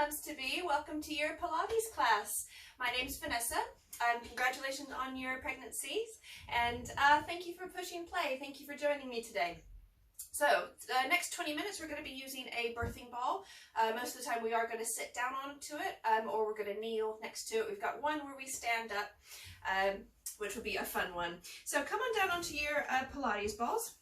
months to be. Welcome to your Pilates class. My name's Vanessa. Congratulations on your pregnancies, and thank you for pushing play. Thank you for joining me today. So the next 20 minutes we're going to be using a birthing ball. Most of the time we are going to sit down onto it, or we're going to kneel next to it. We've got one where we stand up, which will be a fun one. So come on down onto your Pilates balls.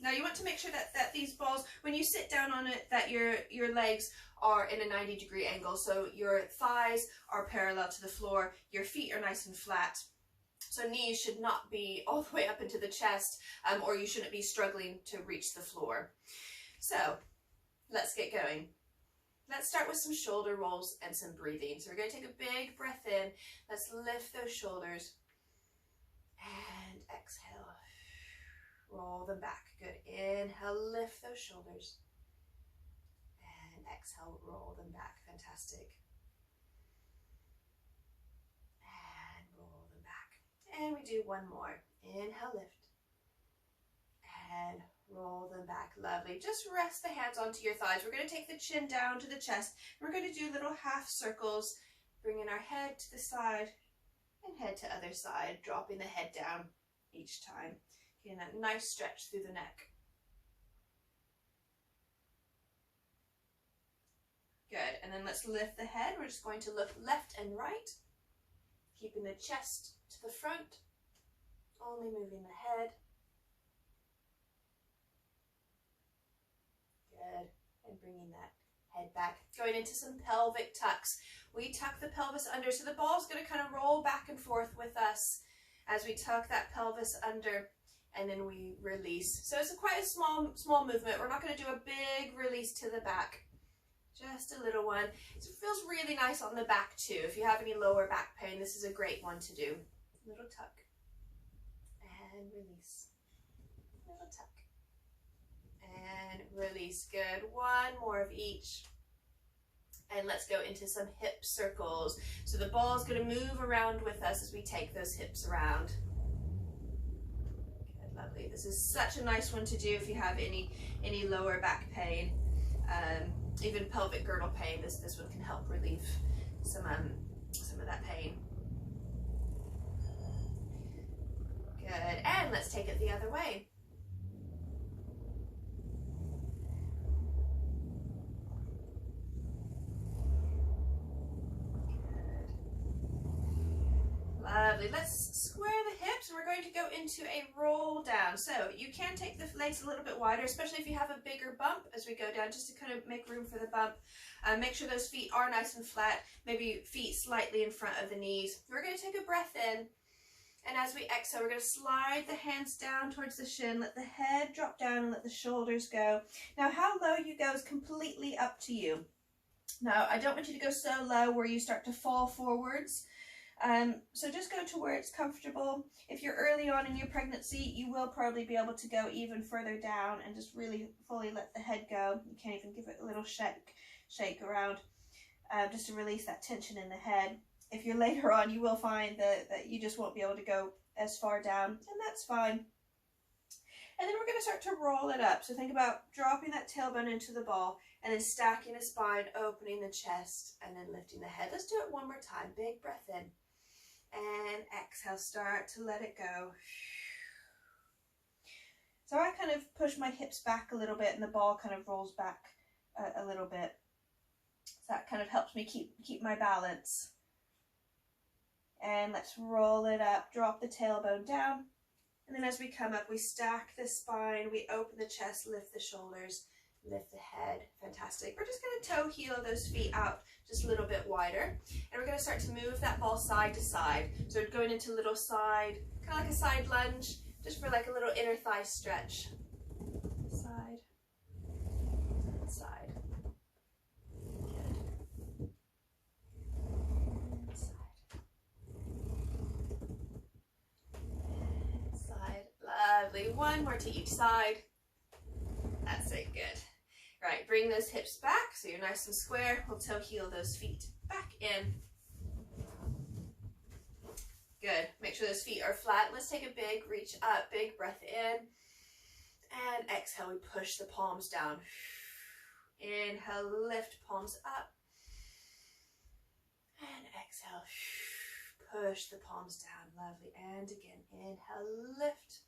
Now you want to make sure that these balls, when you sit down on it, that your legs are in a 90-degree angle. So your thighs are parallel to the floor, your feet are nice and flat. So knees should not be all the way up into the chest, or you shouldn't be struggling to reach the floor. So let's get going. Let's start with some shoulder rolls and some breathing. So we're going to take a big breath in. Let's lift those shoulders and exhale. Roll them back. Good. Inhale, lift those shoulders. And exhale, roll them back. Fantastic. And roll them back. And we do one more. Inhale, lift. And roll them back. Lovely. Just rest the hands onto your thighs. We're going to take the chin down to the chest. We're going to do little half circles, bringing our head to the side and head to other side, dropping the head down each time. Getting that nice stretch through the neck. Good, and then let's lift the head. We're just going to look left and right, keeping the chest to the front, only moving the head. Good, and bringing that head back. Going into some pelvic tucks. We tuck the pelvis under, so the ball's going to kind of roll back and forth with us as we tuck that pelvis under. And then we release. So it's quite a small movement. We're not going to do a big release to the back. Just a little one. It feels really nice on the back too. If you have any lower back pain, this is a great one to do. Little tuck. And release. Little tuck. And release. Good. One more of each. And let's go into some hip circles. So the ball is going to move around with us as we take those hips around. Lovely. This is such a nice one to do if you have any lower back pain, even pelvic girdle pain. This one can help relieve some of that pain. Good. And let's take it the other way. Lovely. Let's square the hips. We're going to go into a roll down. So you can take the legs a little bit wider, especially if you have a bigger bump as we go down, just to kind of make room for the bump. Make sure those feet are nice and flat, maybe feet slightly in front of the knees. We're going to take a breath in, and as we exhale, we're going to slide the hands down towards the shin, let the head drop down and let the shoulders go. Now how low you go is completely up to you. Now I don't want you to go so low where you start to fall forwards. So just go to where it's comfortable. If you're early on in your pregnancy, you will probably be able to go even further down and just really fully let the head go. You can't even give it a little shake around, just to release that tension in the head. If you're later on, you will find that you just won't be able to go as far down, and that's fine. And then we're going to start to roll it up. So think about dropping that tailbone into the ball and then stacking the spine, opening the chest, and then lifting the head. Let's do it one more time. Big breath in. And exhale, start to let it go. So I kind of push my hips back a little bit and the ball kind of rolls back a little bit. So that kind of helps me keep my balance. And let's roll it up, drop the tailbone down. And then as we come up, we stack the spine, we open the chest, lift the shoulders, lift the head. Fantastic. We're just going to toe heel those feet out just a little bit wider, and we're going to start to move that ball side to side. So we're going into a little side, kind of like a side lunge, just for like a little inner thigh stretch. Side, side. Good. And side. And side. Lovely. One more to each side. That's it. Good. Right, bring those hips back so you're nice and square. We'll toe heel those feet back in. Good. Make sure those feet are flat. Let's take a big reach up, big breath in. And exhale, we push the palms down. Inhale, lift palms up. exhale, push the palms down. Lovely. And again, inhale, lift.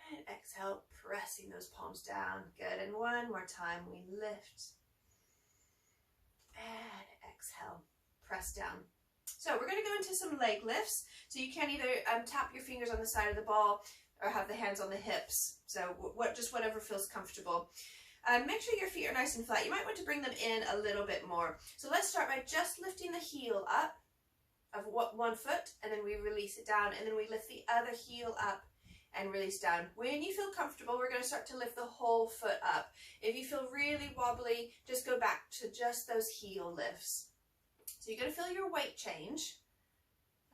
And exhale, pressing those palms down. Good. And one more time, we lift. And exhale, press down. So we're going to go into some leg lifts. So you can either tap your fingers on the side of the ball or have the hands on the hips. So just whatever feels comfortable. Make sure your feet are nice and flat. You might want to bring them in a little bit more. So let's start by just lifting the heel up of one foot, and then we release it down, and then we lift the other heel up and release down. When you feel comfortable, we're going to start to lift the whole foot up. If you feel really wobbly, just go back to just those heel lifts. So you're going to feel your weight change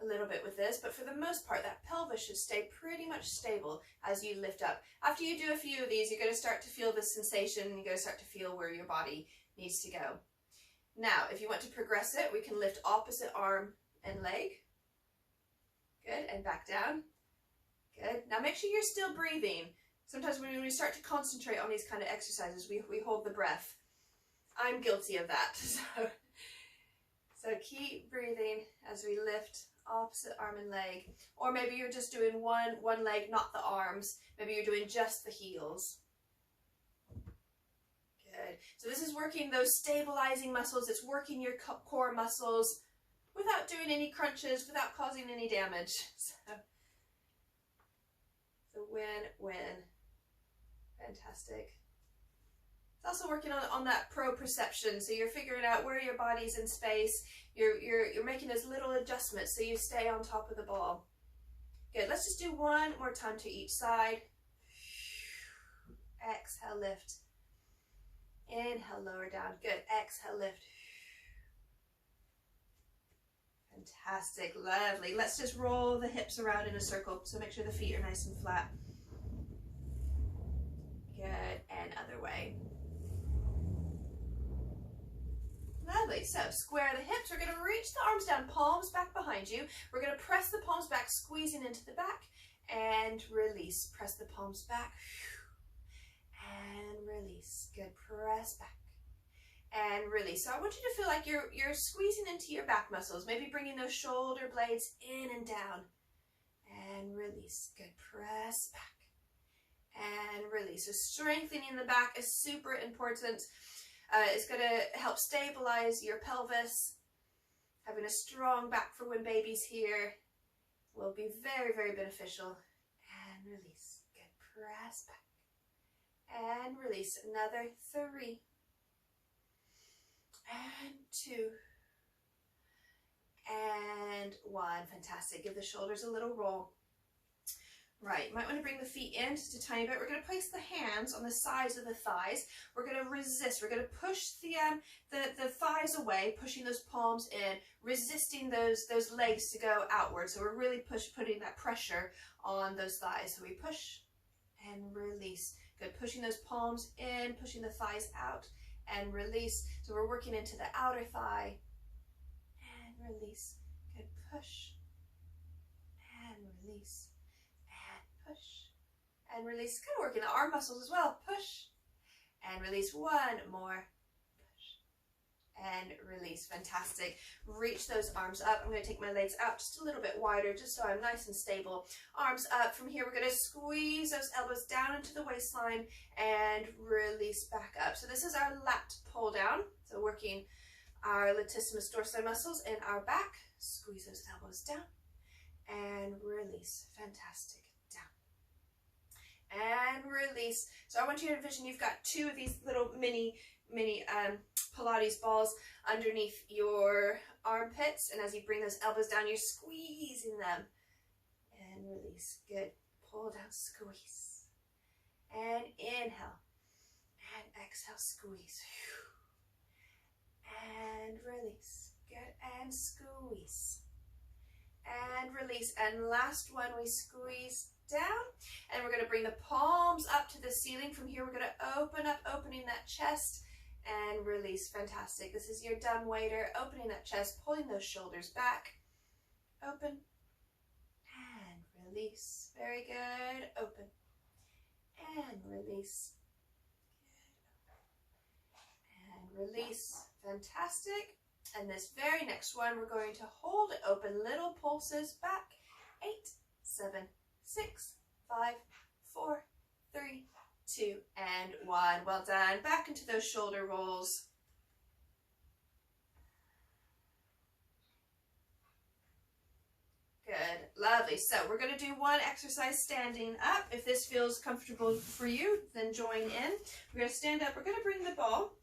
a little bit with this, but for the most part, that pelvis should stay pretty much stable as you lift up. After you do a few of these, you're going to start to feel the sensation, and you're going to start to feel where your body needs to go. Now, if you want to progress it, we can lift opposite arm and leg. Good, and back down. Good. Now make sure you're still breathing. Sometimes when we start to concentrate on these kind of exercises, we hold the breath. I'm guilty of that. So keep breathing as we lift opposite arm and leg. Or maybe you're just doing one leg, not the arms. Maybe you're doing just the heels. Good. So this is working those stabilizing muscles. It's working your core muscles without doing any crunches, without causing any damage. So win-win. Fantastic. It's also working on that proprioception. So you're figuring out where your body's in space. You're making those little adjustments so you stay on top of the ball. Good. Let's just do one more time to each side. Exhale, lift. Inhale, lower down. Good. Exhale, lift. Fantastic. Lovely. Let's just roll the hips around in a circle. So make sure the feet are nice and flat. Good. And other way. Lovely. So square the hips. We're going to reach the arms down, palms back behind you. We're going to press the palms back, squeezing into the back, and release. Press the palms back and release. Good. Press back and release. So I want you to feel like you're squeezing into your back muscles, maybe bringing those shoulder blades in and down, and release. Good. Press back and release. So strengthening the back is super important. It's going to help stabilize your pelvis. Having a strong back for when baby's here will be very, very beneficial. And release. Good. Press back and release. Another 3 and 2 and 1. Fantastic. Give the shoulders a little roll. Right, you might want to bring the feet in just a tiny bit. We're going to place the hands on the sides of the thighs. We're going to resist. We're going to push the thighs away, pushing those palms in, resisting those legs to go outward. So we're really putting that pressure on those thighs. So we push and release. Good, pushing those palms in, pushing the thighs out and release. So we're working into the outer thigh and release. Good, push and release. Push and release. Kind of working the arm muscles as well. Push and release. One more. Push and release. Fantastic. Reach those arms up. I'm going to take my legs out just a little bit wider, just so I'm nice and stable. Arms up. From here, we're going to squeeze those elbows down into the waistline and release back up. So this is our lat pull down. So working our latissimus dorsi muscles in our back. Squeeze those elbows down and release. Fantastic. And release. So I want you to envision you've got 2 of these little mini Pilates balls underneath your armpits, and as you bring those elbows down, you're squeezing them and release. Good. Pull down, squeeze, and inhale and exhale, squeeze and release. Good. And squeeze and release. And last one, we squeeze down, and we're going to bring the palms up to the ceiling. From here, we're going to opening that chest and release. Fantastic. This is your dumb waiter, opening that chest, pulling those shoulders back, open and release. Very good. Open and release. Good. And release. Fantastic. And this very next one, we're going to hold it open, little pulses back. 8, 7, 6, 5, 4, 3, 2, and 1. Well done. Back into those shoulder rolls. Good, lovely. So we're going to do one exercise standing up. If this feels comfortable for you, then join in. We're going to stand up. We're going to bring the ball.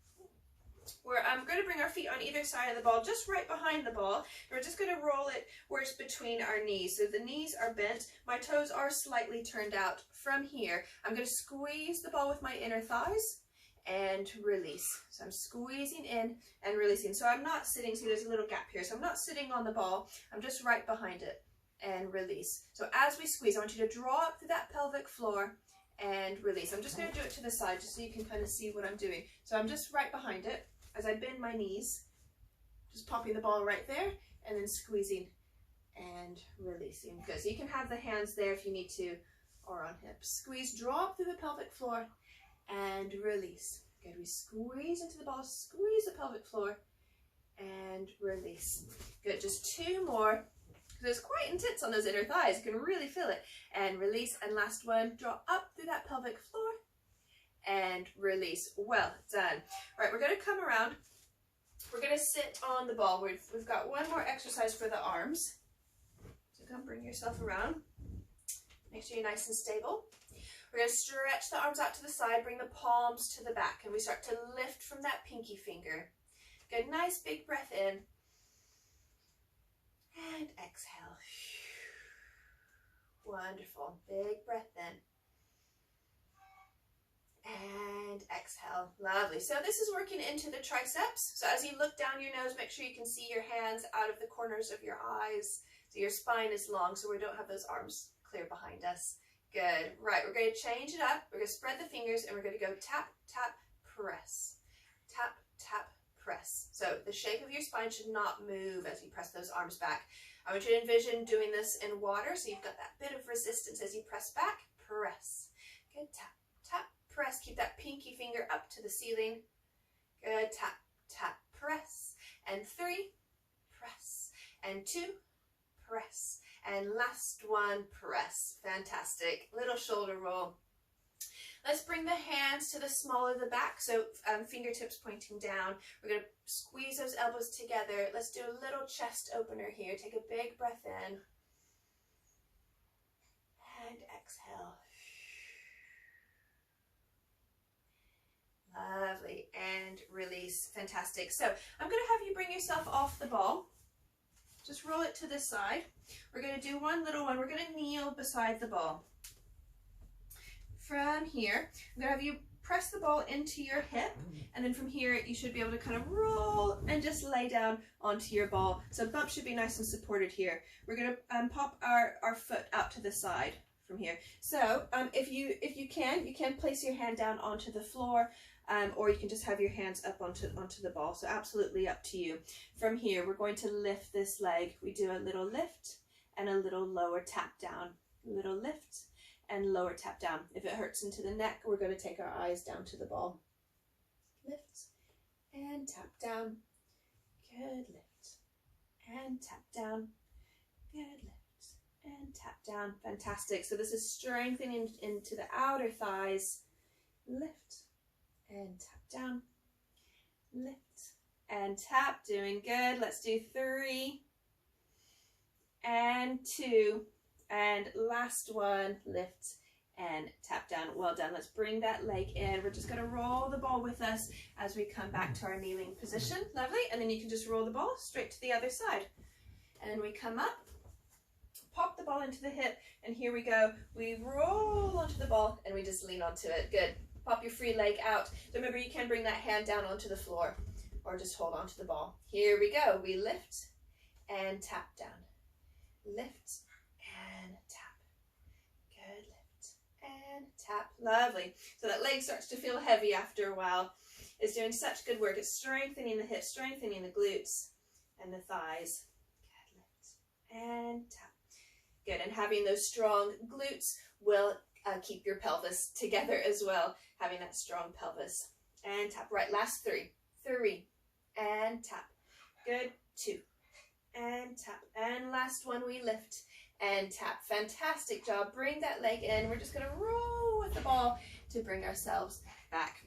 I'm going to bring our feet on either side of the ball, just right behind the ball. We're just going to roll it where it's between our knees. So the knees are bent. My toes are slightly turned out. From here, I'm going to squeeze the ball with my inner thighs and release. So I'm squeezing in and releasing. So I'm not sitting, see there's a little gap here. So I'm not sitting on the ball. I'm just right behind it and release. So as we squeeze, I want you to draw up through that pelvic floor and release. I'm just going to do it to the side just so you can kind of see what I'm doing. So I'm just right behind it. As I bend my knees, just popping the ball right there and then squeezing and releasing. Good. So you can have the hands there if you need to, or on hips. Squeeze, draw up through the pelvic floor and release. Good. We squeeze into the ball, squeeze the pelvic floor and release. Good. Just 2 more. It's quite intense on those inner thighs. You can really feel it. And release. And last one, draw up through that pelvic floor and release. Well done. All right, we're going to come around. We're going to sit on the ball. We've got one more exercise for the arms. So come bring yourself around. Make sure you're nice and stable. We're going to stretch the arms out to the side, bring the palms to the back, and we start to lift from that pinky finger. Good, nice big breath in. And exhale. Wonderful. Big breath in. And exhale. Lovely. So this is working into the triceps. So as you look down your nose, make sure you can see your hands out of the corners of your eyes. So your spine is long, so we don't have those arms clear behind us. Good. Right, we're going to change it up. We're going to spread the fingers and we're going to go tap, tap, press. Tap, tap, press. So the shape of your spine should not move as you press those arms back. I want you to envision doing this in water, so you've got that bit of resistance as you press back. Press. Good. Tap, tap, press. Keep that pinky finger up to the ceiling. Good. Tap, tap, press. And 3, press. And 2, press. And last one, press. Fantastic. Little shoulder roll. Let's bring the hands to the small of the back, so fingertips pointing down. We're going to squeeze those elbows together. Let's do a little chest opener here. Take a big breath in. And exhale. Lovely. And release. Fantastic. So I'm going to have you bring yourself off the ball. Just roll it to the side. We're going to do one little one. We're going to kneel beside the ball. From here, I'm going to have you press the ball into your hip, and then from here you should be able to kind of roll and just lay down onto your ball. So bump should be nice and supported here. We're going to pop our foot out to the side from here. So if you can place your hand down onto the floor, or you can just have your hands up onto the ball. So absolutely up to you. From here, we're going to lift this leg. We do a little lift and a little lower tap down. A little lift and lower tap down. If it hurts into the neck, we're going to take our eyes down to the ball. Lift and tap down. Good. Lift and tap down. Good. Lift and tap down. Fantastic. So this is strengthening into the outer thighs. Lift and tap down. Lift and tap. Doing good. Let's do 3 and 2. And last one, lift and tap down. Well done. Let's bring that leg in. We're just going to roll the ball with us as we come back to our kneeling position. Lovely. And then you can just roll the ball straight to the other side. And then we come up, pop the ball into the hip, and here we go. We roll onto the ball and we just lean onto it. Good. Pop your free leg out. So remember, you can bring that hand down onto the floor or just hold onto the ball. Here we go. We lift and tap down. Lift and tap. Good. Lift and tap. Lovely. So that leg starts to feel heavy after a while. It's doing such good work. It's strengthening the hips, strengthening the glutes and the thighs. Good. Lift and tap. Good. And having those strong glutes will keep your pelvis together as well. Having that strong pelvis. And tap. Right. Last 3. 3 and tap. Good. 2. And tap. And last one, we lift and tap. Fantastic job. Bring that leg in. We're just going to roll with the ball to bring ourselves back.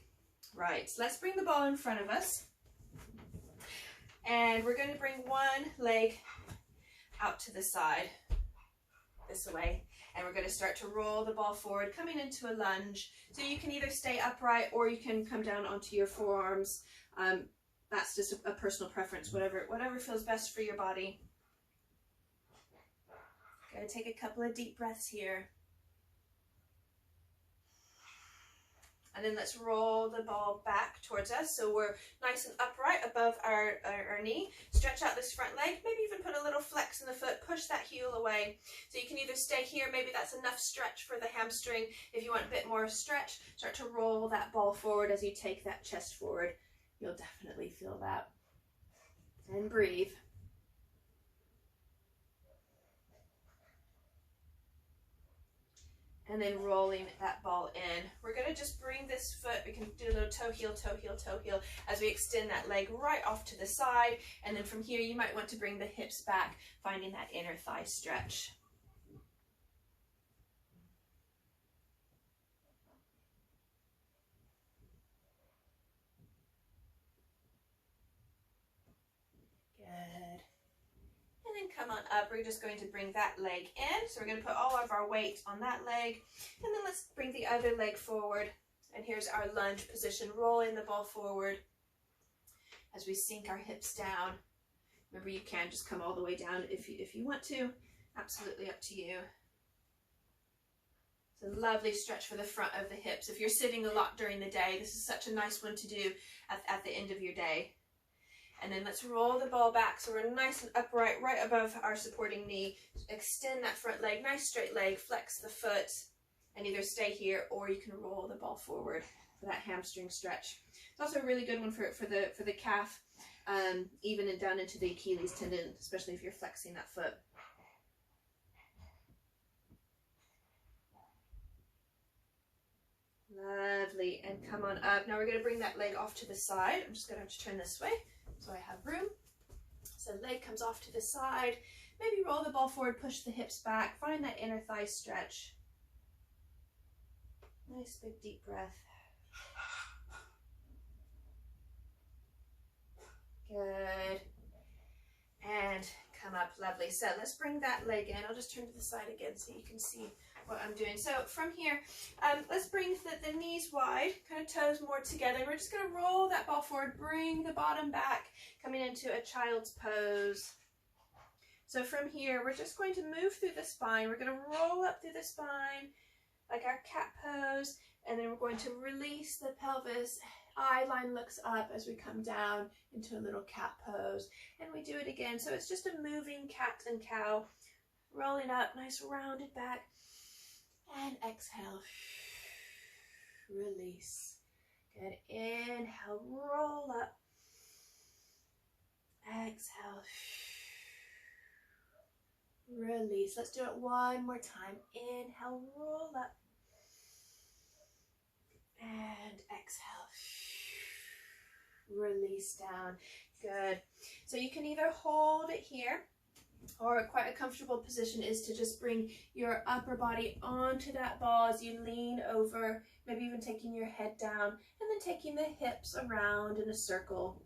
Right, so let's bring the ball in front of us. And we're going to bring one leg out to the side, this way. And we're going to start to roll the ball forward, coming into a lunge. So you can either stay upright or you can come down onto your forearms. That's just a personal preference, whatever feels best for your body. Going to take a couple of deep breaths here. And then let's roll the ball back towards us so we're nice and upright above our knee. Stretch out this front leg, maybe even put a little flex in the foot, push that heel away. So you can either stay here, maybe that's enough stretch for the hamstring. If you want a bit more stretch, start to roll that ball forward as you take that chest forward. You'll definitely feel that. And breathe. And then rolling that ball in. We're going to just bring this foot, we can do a little toe heel, toe heel, toe heel as we extend that leg right off to the side. And then from here, you might want to bring the hips back, finding that inner thigh stretch. And then come on up. We're just going to bring that leg in. So we're going to put all of our weight on that leg. And then let's bring the other leg forward. And here's our lunge position, rolling the ball forward as we sink our hips down. Remember, you can just come all the way down if you want to. Absolutely up to you. It's a lovely stretch for the front of the hips. If you're sitting a lot during the day, this is such a nice one to do at the end of your day. And then let's roll the ball back so we're nice and upright right above our supporting knee. Extend that front leg, nice straight leg, flex the foot, and either stay here or you can roll the ball forward for that hamstring stretch. It's also a really good one for the calf, even and down into the Achilles tendon, especially if you're flexing that foot. Lovely, and come on up. Now we're going to bring that leg off to the side. I'm just going to have to turn this way so I have room. So leg comes off to the side. Maybe roll the ball forward, push the hips back, find that inner thigh stretch. Nice big deep breath. Good. And come up, lovely. So let's bring that leg in. I'll just turn to the side again so you can see what I'm doing. So from here, let's bring the knees wide, kind of toes more together. We're just going to roll that ball forward, bring the bottom back, coming into a child's pose. So from here, we're just going to move through the spine. We're going to roll up through the spine like our cat pose, and then we're going to release the pelvis. Eye line looks up as we come down into a little cat pose, and we do it again. So it's just a moving cat and cow, rolling up, nice rounded back, and exhale, release. Good. Inhale, roll up, exhale, release. Let's do it one more time. Inhale, roll up, and exhale, release down. Good. So you can either hold it here, or quite a comfortable position is to just bring your upper body onto that ball as you lean over, maybe even taking your head down, and then taking the hips around in a circle.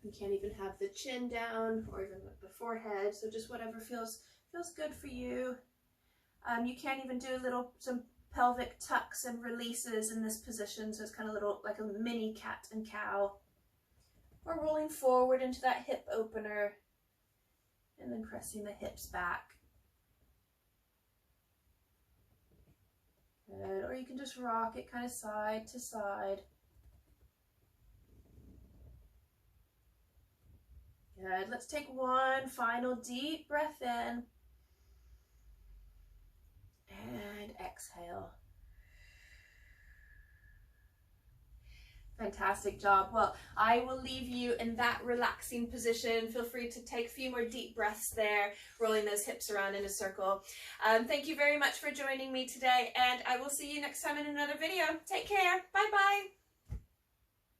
You can't even have the chin down or even the forehead, so just whatever feels good for you. You can even do some pelvic tucks and releases in this position, so it's kind of like a mini cat and cow. Or rolling forward into that hip opener and then pressing the hips back. Good. Or you can just rock it kind of side to side. Good. Let's take one final deep breath in. And exhale. Fantastic job. Well, I will leave you in that relaxing position. Feel free to take a few more deep breaths there, rolling those hips around in a circle. Thank you very much for joining me today, and I will see you next time in another video. Take care. Bye-bye.